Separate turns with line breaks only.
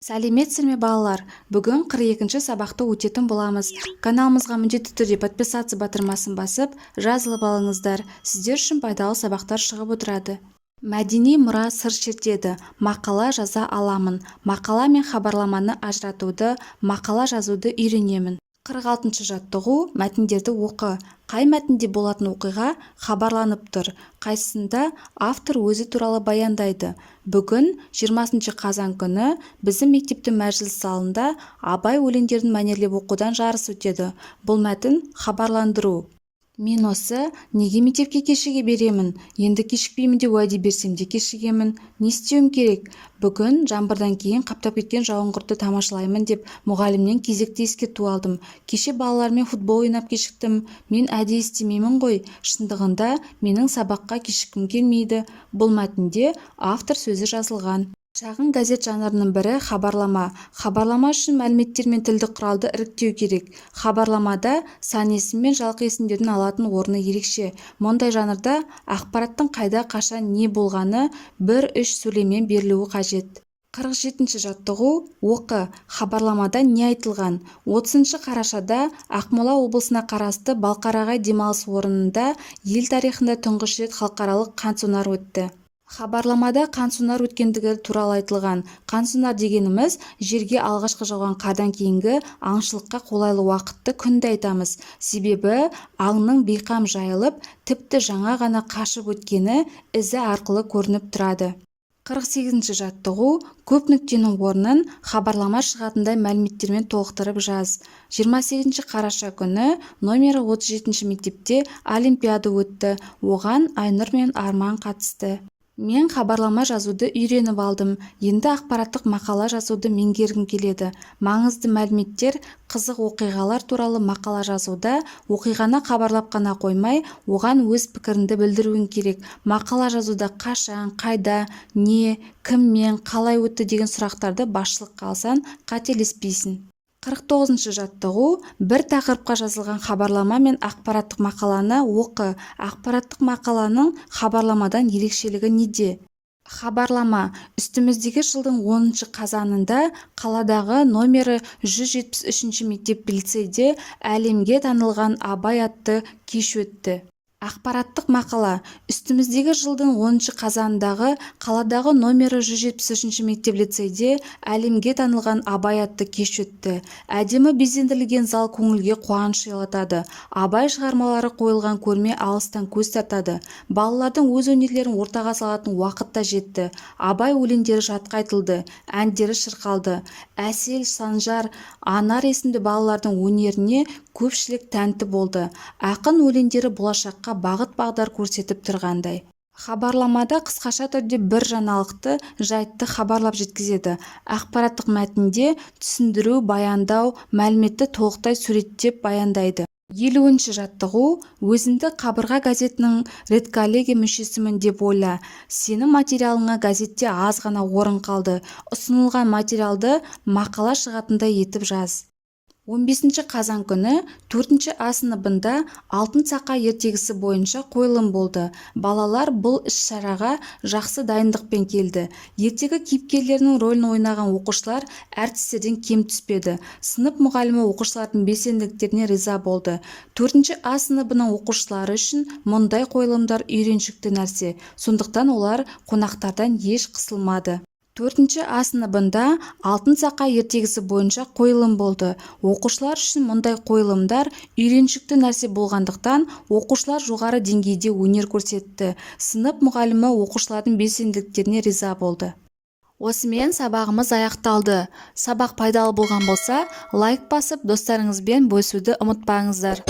Сәлеметсіздер ме балалар? Бүгін 42-ші сабақты өтетін боламыз. Каналымызға міндетті түрде подписаться батырмасын басып, жазылып алыңыздар. Сіздер үшін пайдалы сабақтар шығып отырады. Мәдени мұра сыр шертеді. Мақала жаза аламын. Мақала мен хабарламаны ажыратуды, мақала жазуды үйренемін. 46-шы жаттығу: мәтіндерді оқы. Қай мәтінде болатын оқиға хабарланып тұр? Қайсысында автор өзі туралы баяндайды? Бүгін 20 қазан күні біздің мектептің мәжіліс залында Абай өлеңдерін мәнерлеп оқудан жарыс өтеді. Бұл мәтін хабарландыру. Мен осы неге мектепке кешіге беремін? Енді кешікпеймін деп уәде берсем де кешігемін. Не істеуім керек? Бүгін жаңбырдан кейін қаптап кеткен жауынқұртты тамашалаймын деп мұғалімнен кезекті ескерту алдым. Кеше балалармен футбол ойнап кешіктім. Мен әдейі істемеймін ғой. Шындығында менің сабаққа кешіккім келмейді. Бұл мәтінде автор сөзі жазылған. Шағын газет жанрының бірі хабарлама. Хабарлама үшін мәліметтер мен тілдік құралды іріктеу керек. Хабарламада сан есім мен жалқы есімдердің алатын орны ерекше. Мұндай жанрда ақпараттың қайда, қашан, не болғаны 1-3 сөйлеммен берілуі қажет. 47-ші жаттығу: оқы. Хабарламада не айтылған? 30 қарашада Ақмола облысына қарасты Балқарағай демалыс орнында ел тарихында тұңғыш рет халықаралық қансонар өтті. Хабарламада қансонар өткендігі туралы айтылған. Қансонар дегеніміз жерге алғашқы жауған қардан кейінгі аңшылыққа қолайлы уақытты күнді айтамыз. Себебі аңның бейқам жайылып, тіпті жаңа ғана қашып өткені ізі арқылы көрініп тұрады. 48-ші жаттығу: көп нүктенің орнын хабарлама шығатындай мәліметтермен толықтырып жаз. 28 қараша күні номері 37 мектепте олимпиада өтті. Оған Айнұр мен Арман қатысты. Мен хабарлама жазуды үйреніп алдым. Енді ақпараттық мақала жазуды меңгергім келеді. Маңызды мәліметтер, қызық оқиғалар туралы мақала жазуда оқиғаны хабарлап қана қоймай, оған өз пікіріңді білдіруің керек. Мақала жазуда қашан, қайда, не, кіммен, қалай өтті деген сұрақтарды басшылыққа алсаң қателеспейсің. 49-ші жаттығу: бір тақырыпқа жазылған хабарлама мен ақпараттық мақаланы оқы. Ақпараттық мақаланың хабарламадан ерекшелігі неде? Хабарлама үстіміздегі жылдың 10 қазанында қаладағы номері 173 мектеп лицейде әлемге танылған Абай атты кеш өтті. Ақпараттық мақала үстіміздегі жылдың 10 қазанындағы қаладағы номері 173 мектеп лицейде әлемге танылған Абай атты кеш өтті. Әдемі безендірілген зал көңілге қуаныш ұялатады. Абай шығармалары қойылған көрме алыстан көз тартады. Балалардың өз өнерлерін ортаға салатын уақыт та жетті. Абай өлеңдері жатқа айтылды, әндері шырқалды. Әсел, Санжар, Анар есімді балалардың өнеріне көпшілік тәнті болды. Ақын өлеңдері болашаққа бағыт-бағдар көрсетіп тұрғандай. Хабарламада қысқаша түрде бір жаңалықты жайтты хабарлап жеткізеді. Ақпараттық мәтінде түсіндіру, баяндау, мәліметті толықтай суреттеп баяндайды. 50-ші жаттығу: өзіңді қабырға газетінің редколлегия мүшесімін деп ойла. Сенің материалыңа газетте аз ғана орын қалды. Ұсынылған материалды мақала шығатындай етіп жаз. 15 қазан күні 4 А сыныбында алтын сақа ертегісі бойынша қойылым болды. Балалар бұл іс-шараға жақсы дайындықпен келді. Ертегі кейіпкерлерінің рөлін ойнаған оқушылар әртістерден кем түспеді. Сынып мұғалімі оқушылардың белсенділіктеріне риза болды. 4 А сыныбының оқушылары үшін мұндай қойылымдар үйреншікті нәрсе. Сондықтан олар қонақтардан еш қысылмады. 4 А сыныбында алтын сақа ертегісі бойынша қойылым болды. Оқушылар үшін мұндай қойылымдар үйреншікті нәрсе болғандықтан оқушылар жоғары деңгейде өнер көрсетті. Сынып мұғалімі оқушылардың белсенділіктеріне риза болды. Осымен сабағымыз аяқталды. Сабақ пайдалы болған болса, лайк басып, достарыңызбен бөлісуді ұмытпаңыздар.